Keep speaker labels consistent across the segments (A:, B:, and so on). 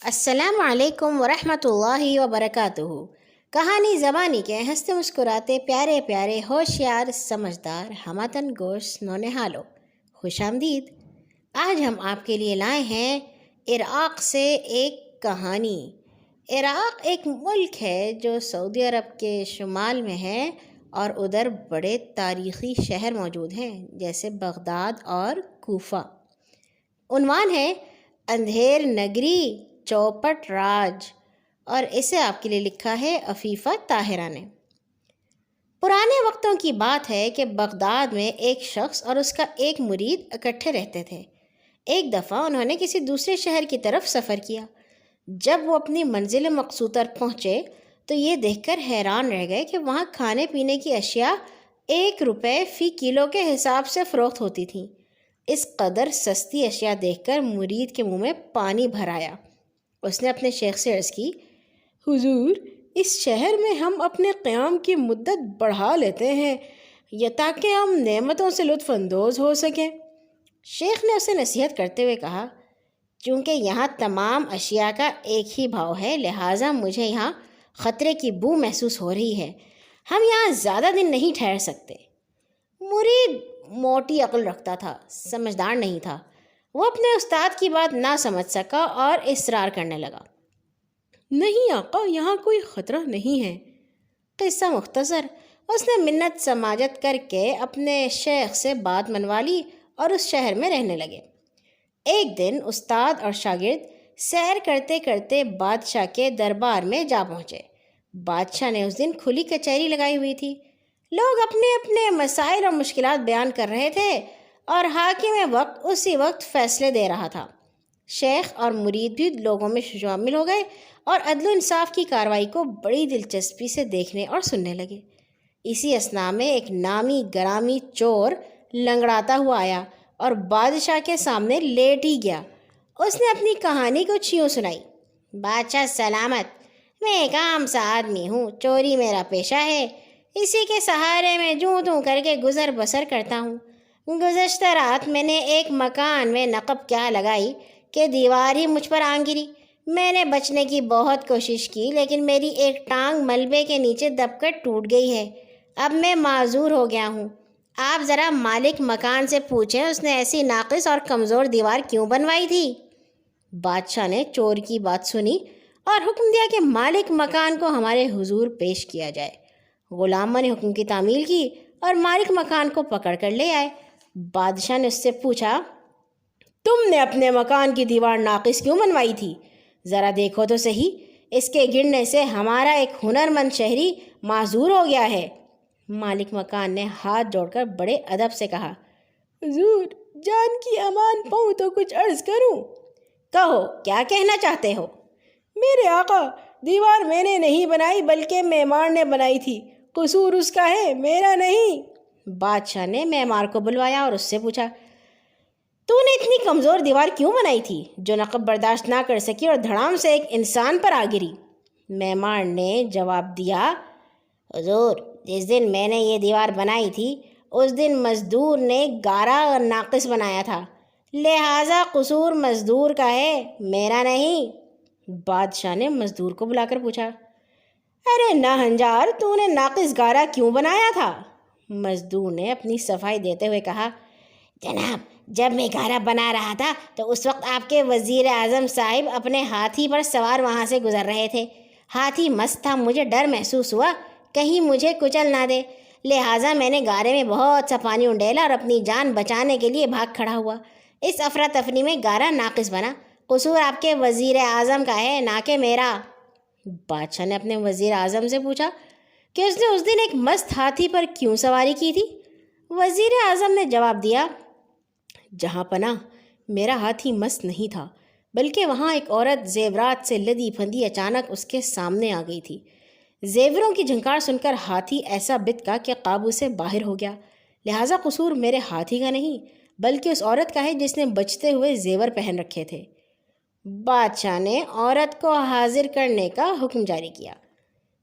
A: السلام علیکم ورحمۃ اللہ وبرکاتہ۔ کہانی زبانی کے ہنستے مسکراتے پیارے پیارے ہوشیار سمجھدار ہمتن گوش نونہالو، خوش آمدید۔ آج ہم آپ کے لیے لائے ہیں عراق سے ایک کہانی۔ عراق ایک ملک ہے جو سعودی عرب کے شمال میں ہے اور ادھر بڑے تاریخی شہر موجود ہیں جیسے بغداد اور کوفہ۔ عنوان ہے اندھیر نگری چوپٹ راج، اور اسے آپ کے لیے لکھا ہے عفیفہ طاہرہ نے۔ پرانے وقتوں کی بات ہے کہ بغداد میں ایک شخص اور اس کا ایک مرید اکٹھے رہتے تھے۔ ایک دفعہ انہوں نے کسی دوسرے شہر کی طرف سفر کیا۔ جب وہ اپنی منزل مقصود پر پہنچے تو یہ دیکھ کر حیران رہ گئے کہ وہاں کھانے پینے کی اشیاء 1 روپے فی کلو کے حساب سے فروخت ہوتی تھیں۔ اس قدر سستی اشیاء دیکھ کر مرید کے منہ میں پانی بھر آیا۔ اس نے اپنے شیخ سے عرض کی، حضور، اس شہر میں ہم اپنے قیام کی مدت بڑھا لیتے ہیں یا تاکہ ہم نعمتوں سے لطف اندوز ہو سکیں۔ شیخ نے اسے نصیحت کرتے ہوئے کہا، چونکہ یہاں تمام اشیاء کا ایک ہی بھاؤ ہے، لہٰذا مجھے یہاں خطرے کی بو محسوس ہو رہی ہے، ہم یہاں زیادہ دن نہیں ٹھہر سکتے۔ مرید موٹی عقل رکھتا تھا، سمجھدار نہیں تھا۔ وہ اپنے استاد کی بات نہ سمجھ سکا اور اصرار کرنے لگا، نہیں آقا، یہاں کوئی خطرہ نہیں ہے۔ قصہ مختصر، اس نے منت سماجت کر کے اپنے شیخ سے بات منوا لی اور اس شہر میں رہنے لگے۔ ایک دن استاد اور شاگرد سیر کرتے کرتے بادشاہ کے دربار میں جا پہنچے۔ بادشاہ نے اس دن کھلی کچہری لگائی ہوئی تھی۔ لوگ اپنے اپنے مسائل اور مشکلات بیان کر رہے تھے اور حاکم وقت اسی وقت فیصلے دے رہا تھا۔ شیخ اور مرید بھی لوگوں میں شامل ہو گئے اور عدل و انصاف کی کارروائی کو بڑی دلچسپی سے دیکھنے اور سننے لگے۔ اسی اثناء میں ایک نامی گرامی چور لنگڑاتا ہوا آیا اور بادشاہ کے سامنے لیٹ ہی گیا۔ اس نے اپنی کہانی کچھ یوں سنائی، بادشاہ سلامت، میں ایک عام سا آدمی ہوں، چوری میرا پیشہ ہے، اسی کے سہارے میں جوں توں کر کے گزر بسر کرتا ہوں۔ گزشتہ رات میں نے ایک مکان میں نقب کیا لگائی کہ دیوار ہی مجھ پر آن گری۔ میں نے بچنے کی بہت کوشش کی لیکن میری ایک ٹانگ ملبے کے نیچے دب کر ٹوٹ گئی ہے۔ اب میں معذور ہو گیا ہوں۔ آپ ذرا مالک مکان سے پوچھیں اس نے ایسی ناقص اور کمزور دیوار کیوں بنوائی تھی۔ بادشاہ نے چور کی بات سنی اور حکم دیا کہ مالک مکان کو ہمارے حضور پیش کیا جائے۔ غلاموں نے حکم کی تعمیل کی اور مالک مکان کو پکڑ کر لے آئے۔ بادشاہ نے اس سے پوچھا، تم نے اپنے مکان کی دیوار ناقص کیوں بنوائی تھی؟ ذرا دیکھو تو صحیح، اس کے گرنے سے ہمارا ایک ہنرمند شہری معذور ہو گیا ہے۔ مالک مکان نے ہاتھ جوڑ کر بڑے ادب سے کہا، حضور، جان کی امان پاؤں تو کچھ عرض کروں۔ کہو، کیا کہنا چاہتے ہو؟ میرے آقا، دیوار میں نے نہیں بنائی بلکہ معمار نے بنائی تھی، قصور اس کا ہے، میرا نہیں۔ بادشاہ نے معمار کو بلوایا اور اس سے پوچھا، تو نے اتنی کمزور دیوار کیوں بنائی تھی جو نقب برداشت نہ کر سکی اور دھڑام سے ایک انسان پر آ گری؟ معمار نے جواب دیا، حضور، جس دن میں نے یہ دیوار بنائی تھی اس دن مزدور نے گارا اور ناقص بنایا تھا، لہٰذا قصور مزدور کا ہے، میرا نہیں۔ بادشاہ نے مزدور کو بلا کر پوچھا، ارے ناہنجار، تو نے ناقص گارا کیوں بنایا تھا؟ مزدور نے اپنی صفائی دیتے ہوئے کہا، جناب، جب میں گارا بنا رہا تھا تو اس وقت آپ کے وزیر اعظم صاحب اپنے ہاتھی پر سوار وہاں سے گزر رہے تھے۔ ہاتھی مست تھا، مجھے ڈر محسوس ہوا کہیں مجھے کچل نہ دے، لہٰذا میں نے گارے میں بہت سا پانی انڈیلا اور اپنی جان بچانے کے لیے بھاگ کھڑا ہوا۔ اس افراتفری میں گارا ناقص بنا، قصور آپ کے وزیر اعظم کا ہے، نہ کہ میرا۔ بادشاہ نے اپنے وزیر اعظم سے پوچھا کہ اس نے اس دن ایک مست ہاتھی پر کیوں سواری کی تھی؟ وزیر اعظم نے جواب دیا، جہاں پناہ، میرا ہاتھی مست نہیں تھا، بلکہ وہاں ایک عورت زیورات سے لدی پھندی اچانک اس کے سامنے آ گئی تھی۔ زیوروں کی جھنکار سن کر ہاتھی ایسا بتکا کہ قابو سے باہر ہو گیا، لہٰذا قصور میرے ہاتھی کا نہیں بلکہ اس عورت کا ہے جس نے بچتے ہوئے زیور پہن رکھے تھے۔ بادشاہ نے عورت کو حاضر کرنے کا حکم جاری کیا۔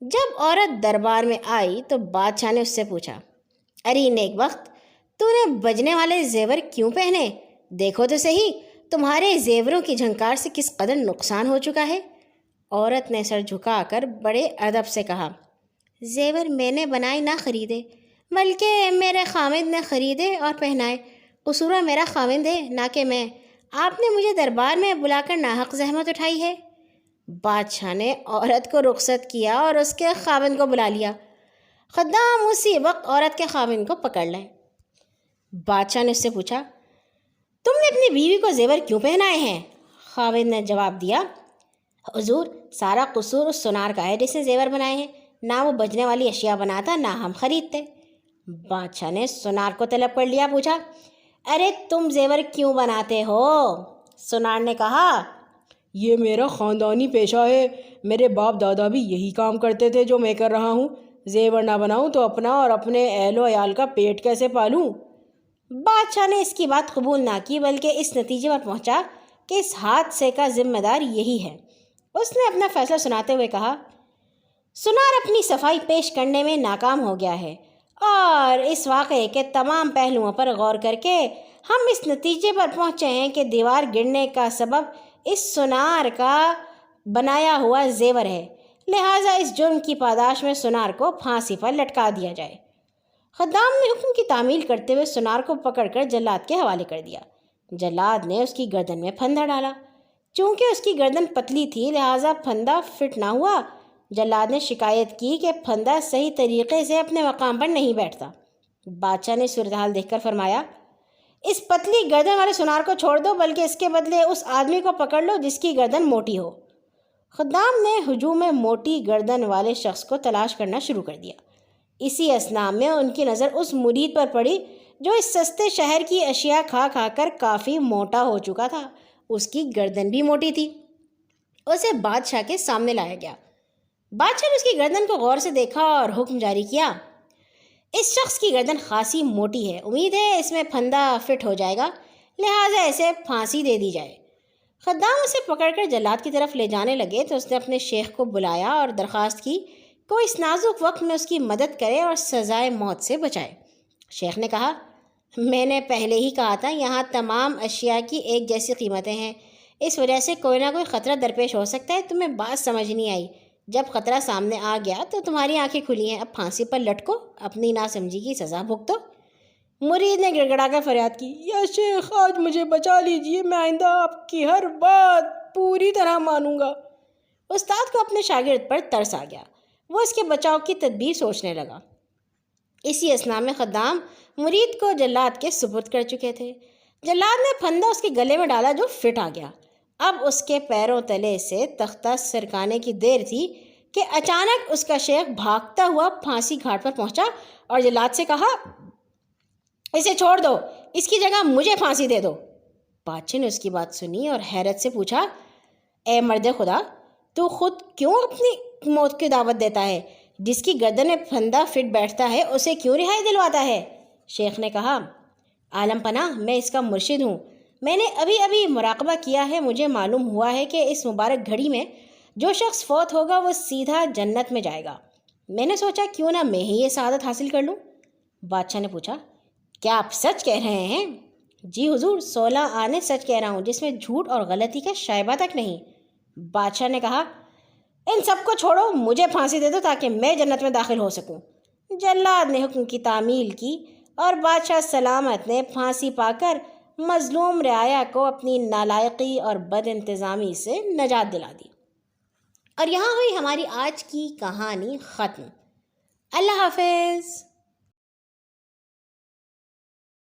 A: جب عورت دربار میں آئی تو بادشاہ نے اس سے پوچھا، ارے نیک وقت، تو نے بجنے والے زیور کیوں پہنے؟ دیکھو تو صحیح، تمہارے زیوروں کی جھنکار سے کس قدر نقصان ہو چکا ہے؟ عورت نے سر جھکا کر بڑے ادب سے کہا، زیور میں نے بنائے نہ خریدے، بلکہ میرے خامد نے خریدے اور پہنائے۔ قصور میرا خامد ہے، نہ کہ میں۔ آپ نے مجھے دربار میں بلا کر ناحق زحمت اٹھائی ہے۔ بادشاہ نے عورت کو رخصت کیا اور اس کے خاوند کو بلا لیا۔ خدام اسی وقت عورت کے خاوند کو پکڑ لائے۔ بادشاہ نے اس سے پوچھا، تم نے اپنی بیوی کو زیور کیوں پہنائے ہیں؟ خاوند نے جواب دیا، حضور سارا قصور اس سونار کا ہے جس نے زیور بنائے ہیں، نہ وہ بجنے والی اشیاء بناتا نہ ہم خریدتے۔ بادشاہ نے سونار کو طلب کر لیا، پوچھا، ارے تم زیور کیوں بناتے ہو؟ سونار نے کہا،
B: یہ میرا خاندانی پیشہ ہے، میرے باپ دادا بھی یہی کام کرتے تھے جو میں کر رہا ہوں۔ زیور نہ بناؤں تو اپنا اور اپنے اہل و عیال کا پیٹ کیسے پالوں؟
A: بادشاہ نے اس کی بات قبول نہ کی، بلکہ اس نتیجے پر پہنچا کہ اس حادثے کا ذمہ دار یہی ہے۔ اس نے اپنا فیصلہ سناتے ہوئے کہا، سونار اپنی صفائی پیش کرنے میں ناکام ہو گیا ہے، اور اس واقعے کے تمام پہلوؤں پر غور کر کے ہم اس نتیجے پر پہنچے ہیں کہ دیوار گرنے کا سبب اس سونار کا بنایا ہوا زیور ہے، لہٰذا اس جرم کی پاداش میں سونار کو پھانسی پر لٹکا دیا جائے۔ خدام نے حکم کی تعمیل کرتے ہوئے سونار کو پکڑ کر جلاد کے حوالے کر دیا۔ جلاد نے اس کی گردن میں پھندا ڈالا۔ چونکہ اس کی گردن پتلی تھی لہٰذا پھندا فٹ نہ ہوا۔ جلاد نے شکایت کی کہ پھندا صحیح طریقے سے اپنے مقام پر نہیں بیٹھتا۔ بادشاہ نے صورتحال دیکھ کر فرمایا، اس پتلی گردن والے سونار کو چھوڑ دو، بلکہ اس کے بدلے اس آدمی کو پکڑ لو جس کی گردن موٹی ہو۔ خدام نے ہجوم میں موٹی گردن والے شخص کو تلاش کرنا شروع کر دیا۔ اسی اثناء میں ان کی نظر اس مرید پر پڑی جو اس سستے شہر کی اشیاء کھا کھا کر کافی موٹا ہو چکا تھا۔ اس کی گردن بھی موٹی تھی۔ اسے بادشاہ کے سامنے لایا گیا۔ بادشاہ نے اس کی گردن کو غور سے دیکھا اور حکم جاری کیا، اس شخص کی گردن خاصی موٹی ہے، امید ہے اس میں پھندا فٹ ہو جائے گا، لہٰذا اسے پھانسی دے دی جائے۔ خدام اسے پکڑ کر جلاد کی طرف لے جانے لگے تو اس نے اپنے شیخ کو بلایا اور درخواست کی کہ وہ اس نازک وقت میں اس کی مدد کرے اور سزائے موت سے بچائے۔ شیخ نے کہا، میں نے پہلے ہی کہا تھا یہاں تمام اشیاء کی ایک جیسی قیمتیں ہیں، اس وجہ سے کوئی نہ کوئی خطرہ درپیش ہو سکتا ہے۔ تمہیں بات سمجھ نہیں آئی، جب خطرہ سامنے آ گیا تو تمہاری آنکھیں کھلی ہیں، اب پھانسی پر لٹکو، اپنی ناسمجھی کی سزا بھگتو۔ مرید نے گڑ گڑا کر فریاد کی،
B: یا شیخ آج مجھے بچا لیجیے، میں آئندہ آپ کی ہر بات پوری طرح مانوں گا۔
A: استاد کو اپنے شاگرد پر ترس آ گیا، وہ اس کے بچاؤ کی تدبیر سوچنے لگا۔ اسی اثناء میں خدام مرید کو جلاد کے سپرد کر چکے تھے۔ جلاد نے پھندا اس کے گلے میں ڈالا جو فٹ آ گیا۔ اب اس کے پیروں تلے سے تختہ سرکانے کی دیر تھی کہ اچانک اس کا شیخ بھاگتا ہوا پھانسی گھاٹ پر پہنچا اور جلاد سے کہا، اسے چھوڑ دو، اس کی جگہ مجھے پھانسی دے دو۔ بادشاہ نے اس کی بات سنی اور حیرت سے پوچھا، اے مرد خدا، تو خود کیوں اپنی موت کی دعوت دیتا ہے؟ جس کی گردن میں پھندا فٹ بیٹھتا ہے اسے کیوں رہائی دلواتا ہے؟ شیخ نے کہا، عالم پناہ، میں اس کا مرشد ہوں۔ میں نے ابھی مراقبہ کیا ہے، مجھے معلوم ہوا ہے کہ اس مبارک گھڑی میں جو شخص فوت ہوگا وہ سیدھا جنت میں جائے گا۔ میں نے سوچا کیوں نہ میں ہی یہ سعادت حاصل کر لوں۔ بادشاہ نے پوچھا، کیا آپ سچ کہہ رہے ہیں؟ جی حضور، 16 آنے سچ کہہ رہا ہوں، جس میں جھوٹ اور غلطی کا شائبہ تک نہیں۔ بادشاہ نے کہا، ان سب کو چھوڑو، مجھے پھانسی دے دو تاکہ میں جنت میں داخل ہو سکوں۔ جلاد نے حکم کی تعمیل کی اور بادشاہ سلامت نے پھانسی پا کر مظلوم رعایا کو اپنی نالائقی اور بد انتظامی سے نجات دلا دی۔ اور یہاں ہوئی ہماری آج کی کہانی ختم۔ اللہ حافظ۔